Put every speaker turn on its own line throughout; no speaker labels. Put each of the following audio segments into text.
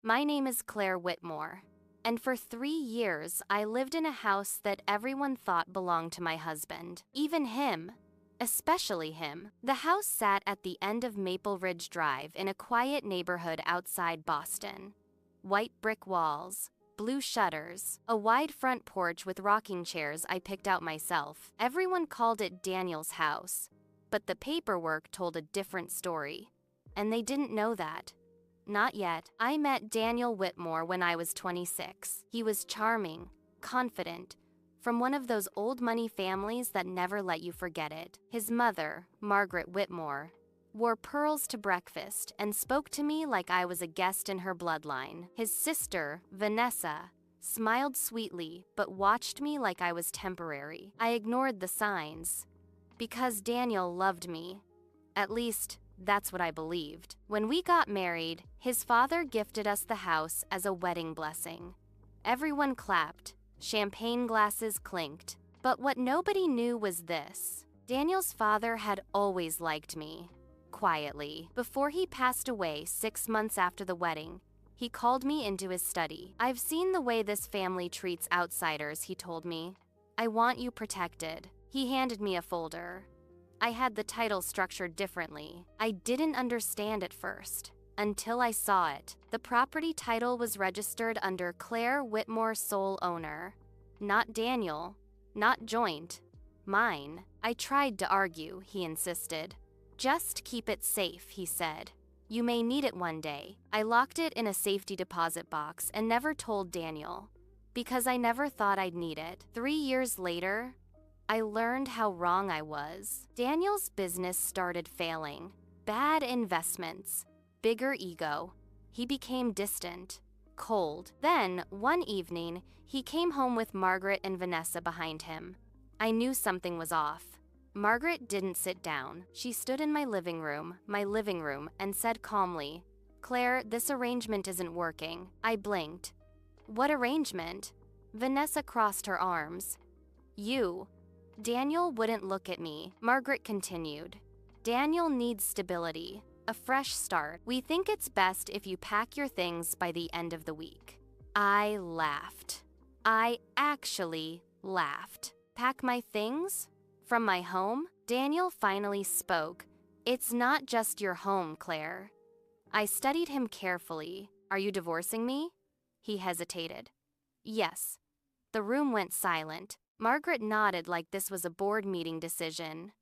My name is Claire Whitmore, and for 3 years I lived in a house that everyone thought belonged to my husband. Even him. Especially him. The house sat at the end of Maple Ridge Drive in a quiet neighborhood outside Boston. White brick walls, blue shutters, a wide front porch with rocking chairs I picked out myself. Everyone called it Daniel's house, but the paperwork told a different story. And they didn't know that. Not yet. I met Daniel Whitmore when I was 26. He was charming, confident, from one of those old money families that never let you forget it. His mother, Margaret Whitmore, wore pearls to breakfast and spoke to me like I was a guest in her bloodline. His sister, Vanessa, smiled sweetly but watched me like I was temporary. I ignored the signs because Daniel loved me. At least, that's what I believed. When we got married, his father gifted us the house as a wedding blessing. Everyone clapped. Champagne glasses clinked. But what nobody knew was this. Daniel's father had always liked me. Quietly. Before he passed away 6 months after the wedding, he called me into his study. "I've seen the way this family treats outsiders," he told me. "I want you protected." He handed me a folder. I had the title structured differently. I didn't understand at first, until I saw it. The property title was registered under Claire Whitmore, sole owner. Not Daniel, not joint, mine. I tried to argue, he insisted. "Just keep it safe," he said. "You may need it one day." I locked it in a safety deposit box and never told Daniel, because I never thought I'd need it. 3 years later, I learned how wrong I was. Daniel's business started failing. Bad investments, bigger ego. He became distant, cold. Then, one evening, he came home with Margaret and Vanessa behind him. I knew something was off. Margaret didn't sit down. She stood in my living room, and said calmly, "Claire, this arrangement isn't working." I blinked. "What arrangement?" Vanessa crossed her arms. "You." Daniel wouldn't look at me. Margaret continued. "Daniel needs stability, a fresh start. We think it's best if you pack your things by the end of the week." I laughed. I actually laughed. Pack my things? From my home? Daniel finally spoke. "It's not just your home, Claire." I studied him carefully. "Are you divorcing me?" He hesitated. "Yes." The room went silent. Margaret nodded like this was a board meeting decision.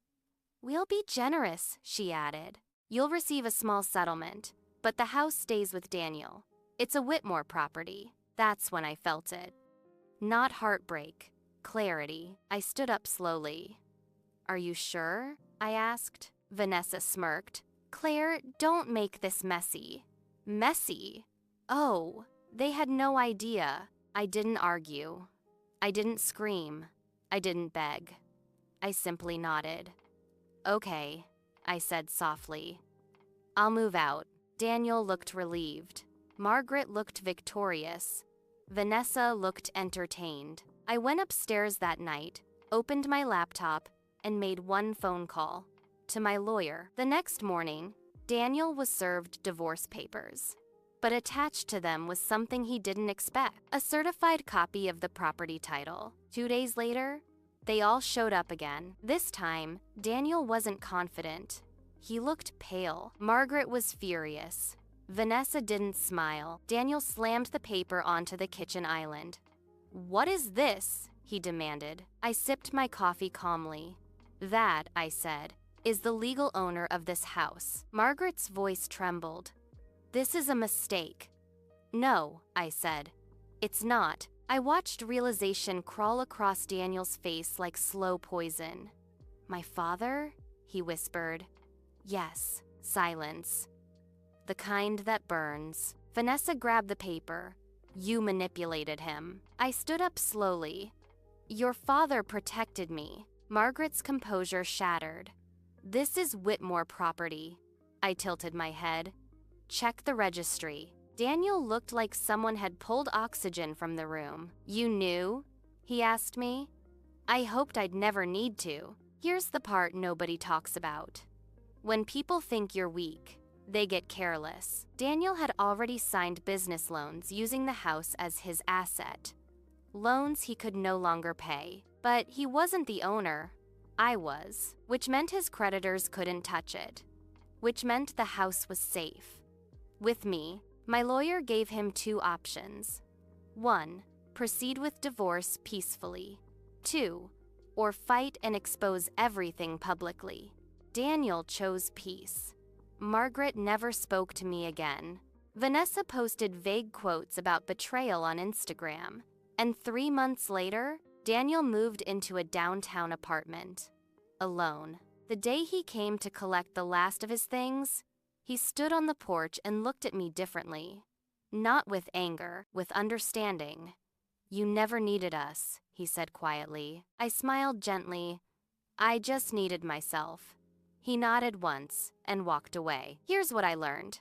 "We'll be generous," she added. "You'll receive a small settlement, but the house stays with Daniel. It's a Whitmore property." That's when I felt it. Not heartbreak, clarity. I stood up slowly. "Are you sure?" I asked. Vanessa smirked. "Claire, don't make this messy." Messy? Oh, they had no idea. I didn't argue. I didn't scream. I didn't beg. I simply nodded. "Okay," I said softly. "I'll move out." Daniel looked relieved. Margaret looked victorious. Vanessa looked entertained. I went upstairs that night, opened my laptop, and made one phone call. To my lawyer. The next morning, Daniel was served divorce papers. But attached to them was something he didn't expect. A certified copy of the property title. 2 days later, they all showed up again. This time, Daniel wasn't confident. He looked pale. Margaret was furious. Vanessa didn't smile. Daniel slammed the paper onto the kitchen island. "What is this?" he demanded. I sipped my coffee calmly. "That," I said, "is the legal owner of this house." Margaret's voice trembled. "This is a mistake." "No," I said. "It's not." I watched realization crawl across Daniel's face like slow poison. "My father?" he whispered. "Yes." Silence. "The kind that burns." Vanessa grabbed the paper. "You manipulated him." I stood up slowly. "Your father protected me." Margaret's composure shattered. "This is Whitmore property." I tilted my head. "Check the registry." Daniel looked like someone had pulled oxygen from the room. "You knew?" he asked me. I hoped I'd never need to. Here's the part nobody talks about. When people think you're weak, they get careless. Daniel had already signed business loans using the house as his asset. Loans he could no longer pay. But he wasn't the owner. I was, which meant his creditors couldn't touch it, which meant the house was safe. With me, my lawyer gave him 2 options. 1, proceed with divorce peacefully. 2, or fight and expose everything publicly. Daniel chose peace. Margaret never spoke to me again. Vanessa posted vague quotes about betrayal on Instagram, and 3 months later, Daniel moved into a downtown apartment, alone. The day he came to collect the last of his things, he stood on the porch and looked at me differently. Not with anger, with understanding. "You never needed us," he said quietly. I smiled gently. "I just needed myself." He nodded once and walked away. Here's what I learned.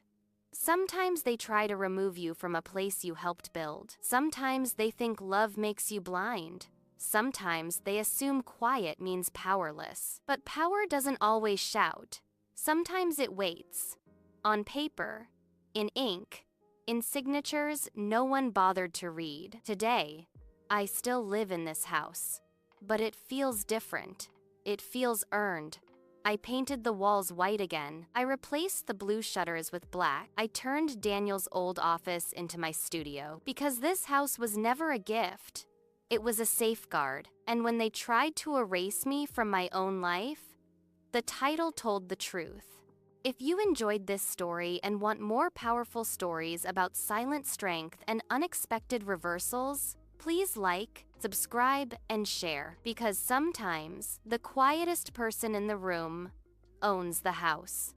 Sometimes they try to remove you from a place you helped build. Sometimes they think love makes you blind. Sometimes they assume quiet means powerless. But power doesn't always shout. Sometimes it waits. On paper, in ink, in signatures no one bothered to read. Today, I still live in this house. But it feels different. It feels earned. I painted the walls white again. I replaced the blue shutters with black. I turned Daniel's old office into my studio. Because this house was never a gift. It was a safeguard. And when they tried to erase me from my own life, the title told the truth. If you enjoyed this story and want more powerful stories about silent strength and unexpected reversals, please like, subscribe, and share, because sometimes the quietest person in the room owns the house.